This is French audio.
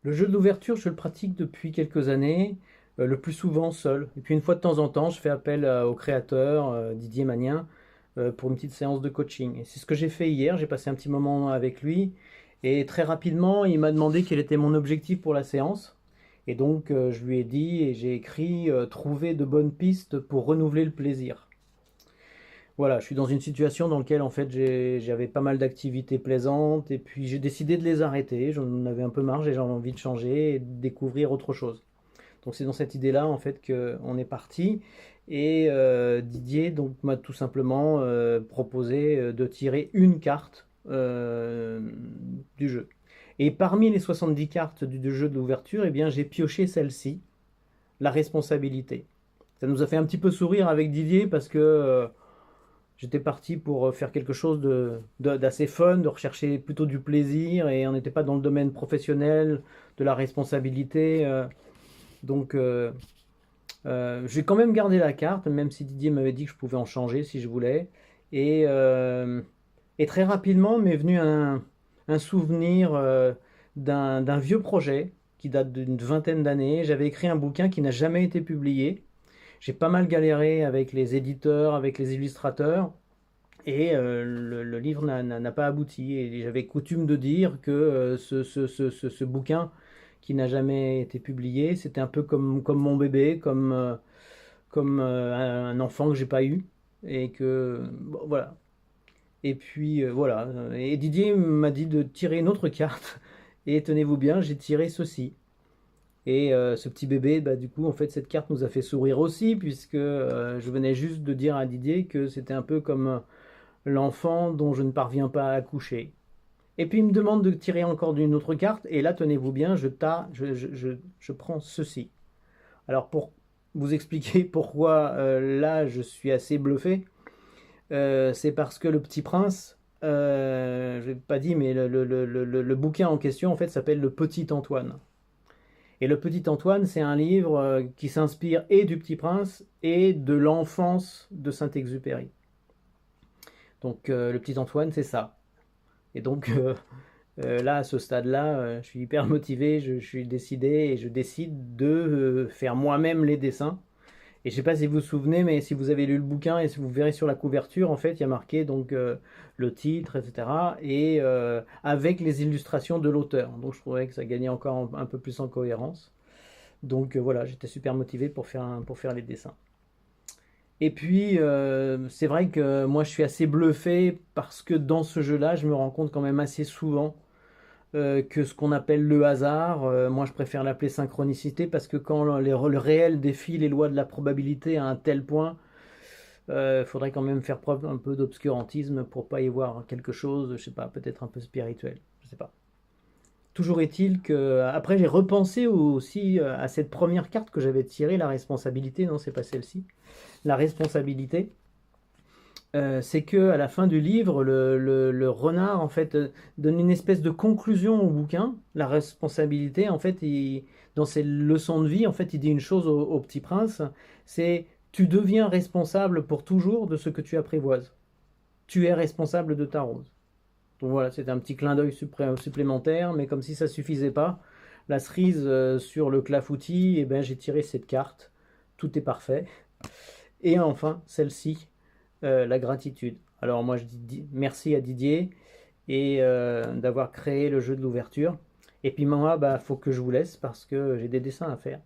Le jeu de l'ouverture, je le pratique depuis quelques années, le plus souvent seul. Et puis une fois de temps en temps, je fais appel au créateur, Didier Magnin, pour une petite séance de coaching. Et c'est ce que j'ai fait hier, j'ai passé un petit moment avec lui. Et très rapidement, il m'a demandé quel était mon objectif pour la séance. Et donc, je lui ai dit et j'ai écrit trouver de bonnes pistes pour renouveler le plaisir. Voilà, je suis dans une situation dans laquelle en fait j'avais pas mal d'activités plaisantes et puis j'ai décidé de les arrêter. J'en avais un peu marre, j'ai envie de changer et de découvrir autre chose. Donc c'est dans cette idée-là en fait qu'on est parti et Didier donc m'a tout simplement proposé de tirer une carte du jeu. Et parmi les 70 cartes du jeu de l'ouverture, eh bien j'ai pioché celle-ci, la responsabilité. Ça nous a fait un petit peu sourire avec Didier parce que j'étais parti pour faire quelque chose d'assez fun, de rechercher plutôt du plaisir et on n'était pas dans le domaine professionnel, de la responsabilité. Donc j'ai quand même gardé la carte, même si Didier m'avait dit que je pouvais en changer si je voulais. Et, euh, et très rapidement m'est venu un souvenir d'un vieux projet qui date d'une vingtaine d'années. J'avais écrit un bouquin qui n'a jamais été publié. J'ai pas mal galéré avec les éditeurs, avec les illustrateurs. Et le livre n'a pas abouti. Et j'avais coutume de dire que ce bouquin qui n'a jamais été publié, c'était un peu comme mon bébé, comme un enfant que j'ai pas eu. Et que bon, voilà. Et puis voilà. Et Didier m'a dit de tirer une autre carte. Et tenez-vous bien, j'ai tiré ceci. Et ce petit bébé, bah, du coup, en fait, cette carte nous a fait sourire aussi, puisque je venais juste de dire à Didier que c'était un peu comme l'enfant dont je ne parviens pas à accoucher. Et puis il me demande de tirer encore d'une autre carte, et là, tenez-vous bien, je prends ceci. Alors pour vous expliquer pourquoi là je suis assez bluffé, c'est parce que le Petit Prince, je l'ai pas dit, mais le bouquin en question en fait s'appelle Le Petit Antoine. Et Le Petit Antoine, c'est un livre qui s'inspire et du Petit Prince et de l'enfance de Saint-Exupéry. Donc Le Petit Antoine, c'est ça. Et donc là, à ce stade-là, je suis hyper motivé, je suis décidé et je décide de faire moi-même les dessins. Et je ne sais pas si vous vous souvenez, mais si vous avez lu le bouquin et si vous verrez sur la couverture, en fait, il y a marqué donc le titre, etc. Et avec les illustrations de l'auteur. Donc je trouvais que ça gagnait encore un peu plus en cohérence. Donc voilà, j'étais super motivé pour faire les dessins. Et puis, c'est vrai que moi, je suis assez bluffé parce que dans ce jeu-là, je me rends compte quand même assez souvent que ce qu'on appelle le hasard, moi je préfère l'appeler synchronicité parce que quand le réel défie les lois de la probabilité à un tel point, il faudrait quand même faire preuve un peu d'obscurantisme pour pas y voir quelque chose, je sais pas, peut-être un peu spirituel, je sais pas. Toujours est-il que après j'ai repensé aussi à cette première carte que j'avais tirée, la responsabilité, non c'est pas celle-ci, la responsabilité. C'est que à la fin du livre, le renard en fait donne une espèce de conclusion au bouquin. La responsabilité, en fait, dans ses leçons de vie, en fait, il dit une chose au petit prince, c'est tu deviens responsable pour toujours de ce que tu apprivoises. Tu es responsable de ta rose. Donc voilà, c'est un petit clin d'œil supplémentaire, mais comme si ça suffisait pas, la cerise sur le clafoutis, et ben j'ai tiré cette carte. Tout est parfait. Et enfin, celle-ci, la gratitude. Alors moi je dis merci à Didier et d'avoir créé le jeu de l'ouverture. Et puis moi, bah, faut que je vous laisse parce que j'ai des dessins à faire.